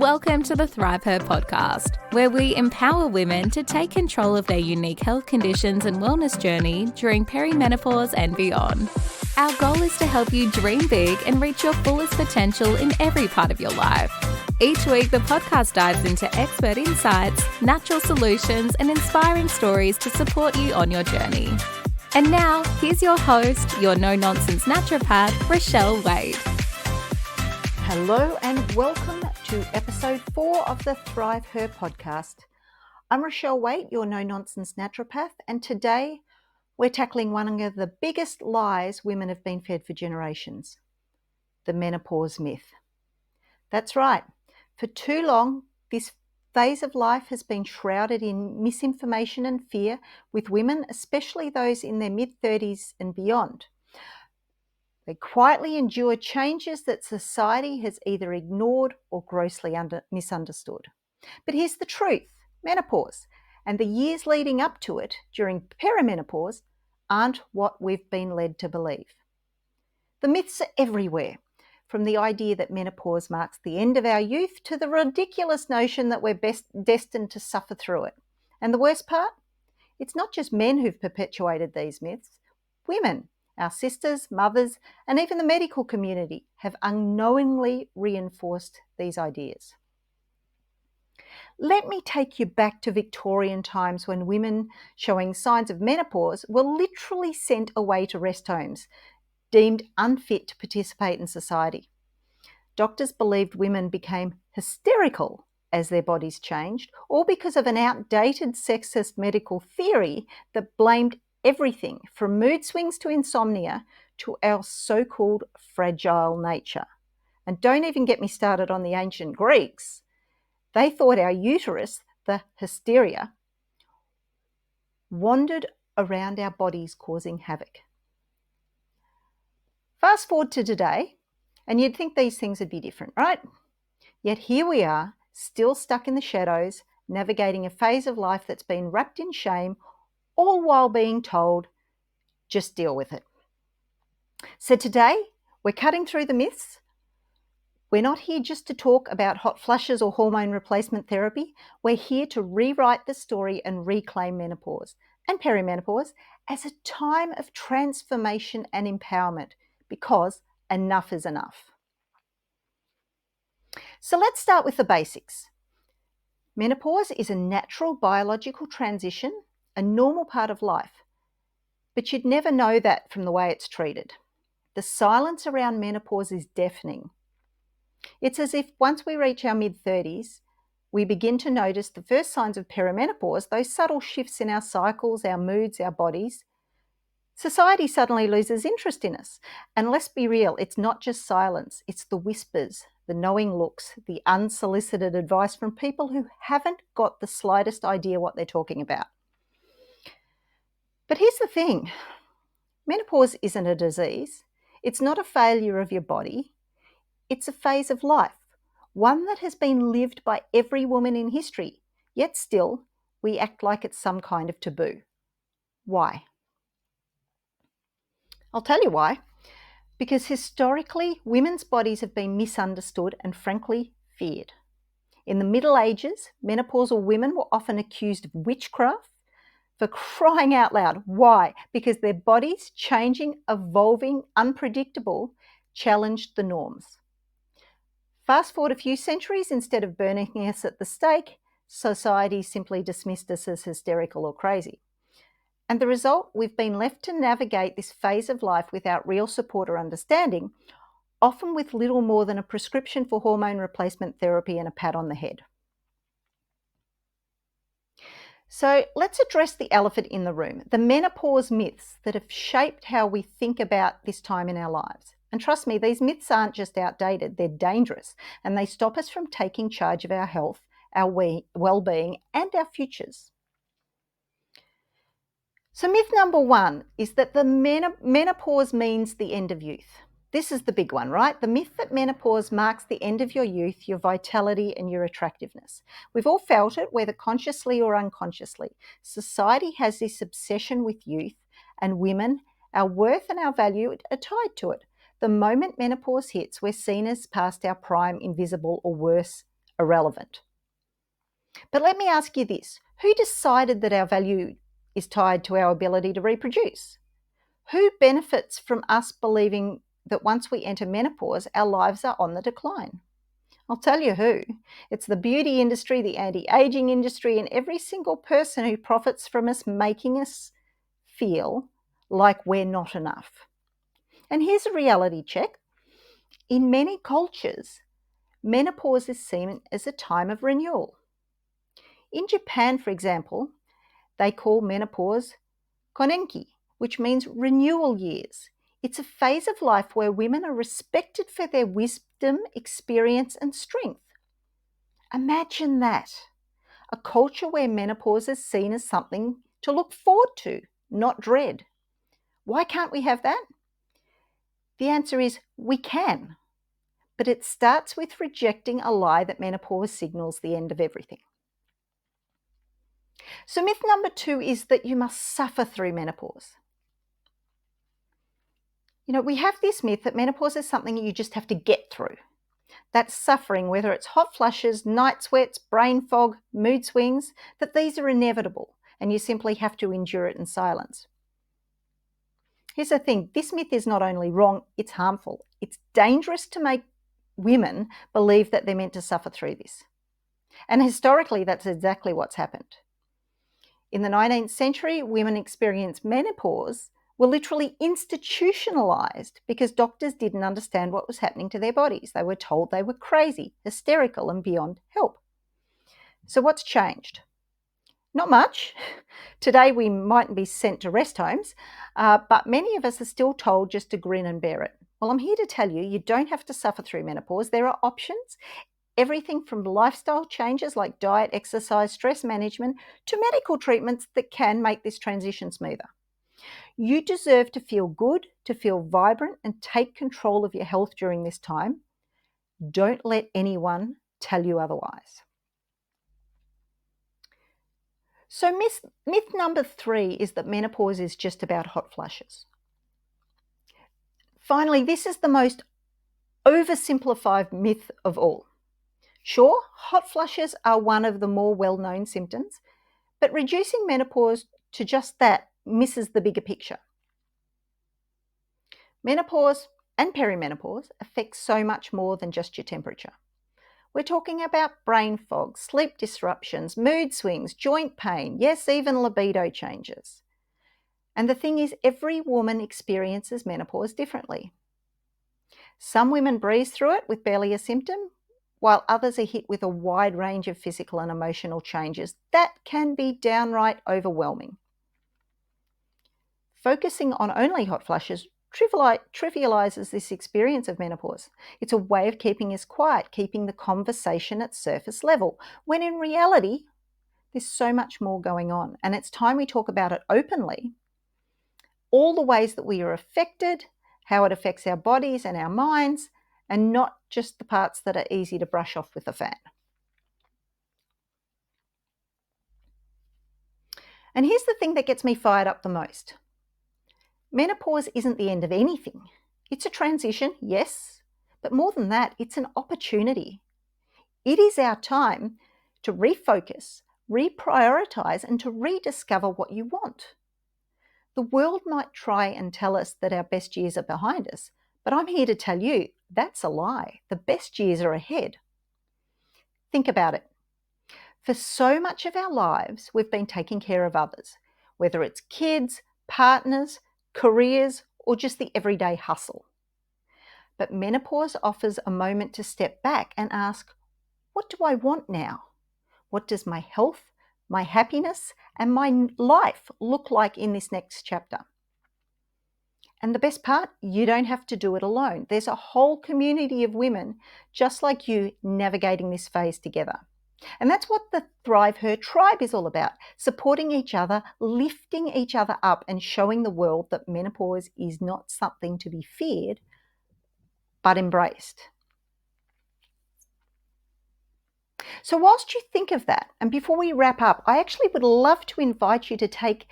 Welcome to the ThriveHer podcast, where we empower women to take control of their unique health conditions and wellness journey during perimenopause and beyond. Our goal is to help you dream big and reach your fullest potential in every part of your life. Each week, the podcast dives into expert insights, natural solutions, and inspiring stories to support you on your journey. And now, here's your host, your no-nonsense naturopath, Rochelle Waite. Hello and welcome to episode 4 of the ThriveHer podcast. I'm Rochelle Waite, your no-nonsense naturopath, and today we're tackling one of the biggest lies women have been fed for generations, the menopause myth. That's right. For too long, this phase of life has been shrouded in misinformation and fear with women, especially those in their mid-30s and beyond. They quietly endure changes that society has either ignored or grossly misunderstood. But here's the truth. Menopause and the years leading up to it during perimenopause aren't what we've been led to believe. The myths are everywhere, from the idea that menopause marks the end of our youth to the ridiculous notion that we're destined to suffer through it. And the worst part? It's not just men who've perpetuated these myths. Women, our sisters, mothers, and even the medical community have unknowingly reinforced these ideas. Let me take you back to Victorian times when women showing signs of menopause were literally sent away to rest homes, deemed unfit to participate in society. Doctors believed women became hysterical as their bodies changed, all because of an outdated sexist medical theory that blamed everything from mood swings to insomnia to our so-called fragile nature. And don't even get me started on the ancient Greeks. They thought our uterus, the hysteria, wandered around our bodies causing havoc. Fast forward to today, and you'd think these things would be different, right? Yet here we are, still stuck in the shadows, navigating a phase of life that's been wrapped in shame, all while being told, just deal with it. So today, we're cutting through the myths. We're not here just to talk about hot flushes or hormone replacement therapy. We're here to rewrite the story and reclaim menopause and perimenopause as a time of transformation and empowerment, because enough is enough. So let's start with the basics. Menopause is a natural biological transition, a normal part of life. But you'd never know that from the way it's treated. The silence around menopause is deafening. It's as if once we reach our mid-30s, we begin to notice the first signs of perimenopause, those subtle shifts in our cycles, our moods, our bodies. Society suddenly loses interest in us. And let's be real, it's not just silence, it's the whispers, the knowing looks, the unsolicited advice from people who haven't got the slightest idea what they're talking about. But here's the thing, menopause isn't a disease. It's not a failure of your body. It's a phase of life, one that has been lived by every woman in history, yet still we act like it's some kind of taboo. Why? I'll tell you why. Because historically, women's bodies have been misunderstood and frankly feared. In the Middle Ages, menopausal women were often accused of witchcraft. For crying out loud. Why? Because their bodies, changing, evolving, unpredictable, challenged the norms. Fast forward a few centuries, instead of burning us at the stake, society simply dismissed us as hysterical or crazy. And the result, we've been left to navigate this phase of life without real support or understanding, often with little more than a prescription for hormone replacement therapy and a pat on the head. So let's address the elephant in the room, the menopause myths that have shaped how we think about this time in our lives. And trust me, these myths aren't just outdated, they're dangerous, and they stop us from taking charge of our health, our well-being, and our futures. So myth number 1 is that the menopause means the end of youth. This is the big one, right? The myth that menopause marks the end of your youth, your vitality, and your attractiveness. We've all felt it, whether consciously or unconsciously. Society has this obsession with youth, and women, our worth and our value are tied to it. The moment menopause hits, we're seen as past our prime, invisible, or worse, irrelevant. But let me ask you this. Who decided that our value is tied to our ability to reproduce? Who benefits from us believing that once we enter menopause, our lives are on the decline? I'll tell you who. It's the beauty industry, the anti-aging industry, and every single person who profits from us making us feel like we're not enough. And here's a reality check. In many cultures, menopause is seen as a time of renewal. In Japan, for example, they call menopause konenki, which means renewal years. It's a phase of life where women are respected for their wisdom, experience, and strength. Imagine that. A culture where menopause is seen as something to look forward to, not dread. Why can't we have that? The answer is we can, but it starts with rejecting a lie that menopause signals the end of everything. So myth number 2 is that you must suffer through menopause. We have this myth that menopause is something you just have to get through. That's suffering, whether it's hot flushes, night sweats, brain fog, mood swings, that these are inevitable and you simply have to endure it in silence. Here's the thing, this myth is not only wrong, it's harmful. It's dangerous to make women believe that they're meant to suffer through this. And historically, that's exactly what's happened. In the 19th century, women experienced menopause were literally institutionalized because doctors didn't understand what was happening to their bodies. They were told they were crazy, hysterical, and beyond help. So what's changed? Not much. Today we mightn't be sent to rest homes, but many of us are still told just to grin and bear it. Well, I'm here to tell you, you don't have to suffer through menopause. There are options. Everything from lifestyle changes like diet, exercise, stress management, to medical treatments that can make this transition smoother. You deserve to feel good, to feel vibrant, and take control of your health during this time. Don't let anyone tell you otherwise. So myth number 3 is that menopause is just about hot flushes. Finally, this is the most oversimplified myth of all. Sure, hot flushes are one of the more well-known symptoms, but reducing menopause to just that misses the bigger picture. Menopause and perimenopause affect so much more than just your temperature. We're talking about brain fog, sleep disruptions, mood swings, joint pain, yes, even libido changes. And the thing is, every woman experiences menopause differently. Some women breeze through it with barely a symptom, while others are hit with a wide range of physical and emotional changes that can be downright overwhelming. Focusing on only hot flushes trivializes this experience of menopause. It's a way of keeping us quiet, keeping the conversation at surface level, when in reality, there's so much more going on. And it's time we talk about it openly, all the ways that we are affected, how it affects our bodies and our minds, and not just the parts that are easy to brush off with a fan. And here's the thing that gets me fired up the most. Menopause isn't the end of anything. It's a transition, yes, but more than that, it's an opportunity. It is our time to refocus, reprioritize, and to rediscover what you want. The world might try and tell us that our best years are behind us, but I'm here to tell you that's a lie. The best years are ahead. Think about it. For so much of our lives, we've been taking care of others, whether it's kids, partners, careers, or just the everyday hustle. But menopause offers a moment to step back and ask, what do I want now? What does my health, my happiness, and my life look like in this next chapter? And the best part, you don't have to do it alone. There's a whole community of women just like you navigating this phase together. And that's what the ThriveHer tribe is all about, supporting each other, lifting each other up, and showing the world that menopause is not something to be feared, but embraced. So whilst you think of that, and before we wrap up, I actually would love to invite you to take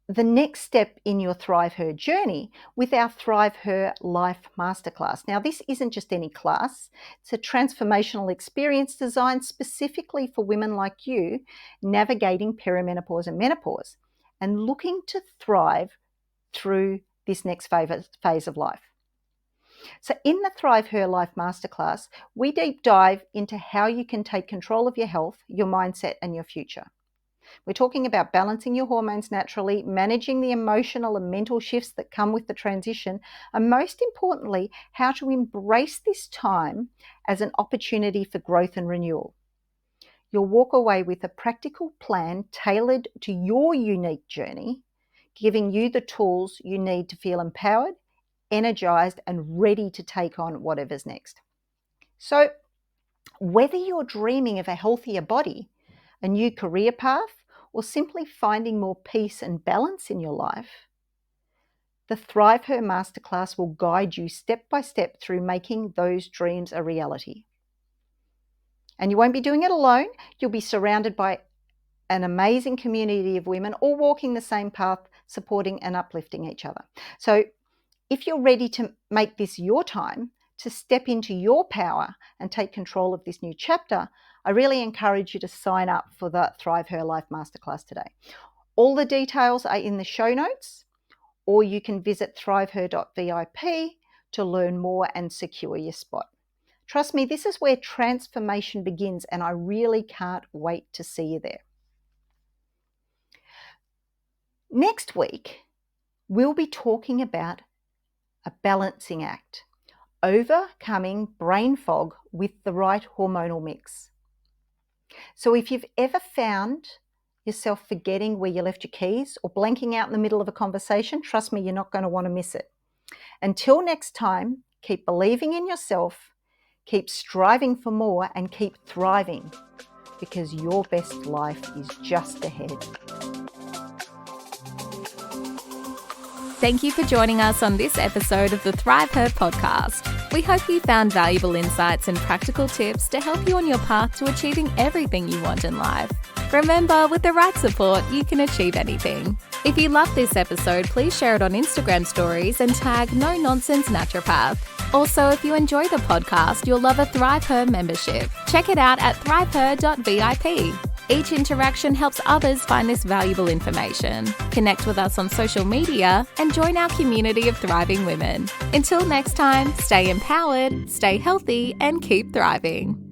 the next step in your ThriveHer journey with our ThriveHer Life Masterclass. Now, this isn't just any class. It's a transformational experience designed specifically for women like you navigating perimenopause and menopause and looking to thrive through this next phase of life. So in the ThriveHer Life Masterclass, we deep dive into how you can take control of your health, your mindset, and your future. We're talking about balancing your hormones naturally, managing the emotional and mental shifts that come with the transition, and most importantly, how to embrace this time as an opportunity for growth and renewal. You'll walk away with a practical plan tailored to your unique journey, giving you the tools you need to feel empowered, energized, and ready to take on whatever's next. So, whether you're dreaming of a healthier body, a new career path, or simply finding more peace and balance in your life, the ThriveHer Masterclass will guide you step by step through making those dreams a reality. And you won't be doing it alone. You'll be surrounded by an amazing community of women all walking the same path, supporting and uplifting each other. So if you're ready to make this your time, to step into your power and take control of this new chapter, I really encourage you to sign up for the ThriveHer Life Masterclass today. All the details are in the show notes, or you can visit thriveher.vip to learn more and secure your spot. Trust me, this is where transformation begins, and I really can't wait to see you there. Next week, we'll be talking about a balancing act, overcoming brain fog with the right hormonal mix. So if you've ever found yourself forgetting where you left your keys or blanking out in the middle of a conversation, trust me, you're not going to want to miss it. Until next time, keep believing in yourself, keep striving for more, and keep thriving, because your best life is just ahead. Thank you for joining us on this episode of the ThriveHer podcast. We hope you found valuable insights and practical tips to help you on your path to achieving everything you want in life. Remember, with the right support, you can achieve anything. If you love this episode, please share it on Instagram stories and tag No Nonsense Naturopath. Also, if you enjoy the podcast, you'll love a ThriveHer membership. Check it out at thriveher.vip. Each interaction helps others find this valuable information. Connect with us on social media and join our community of thriving women. Until next time, stay empowered, stay healthy, and keep thriving.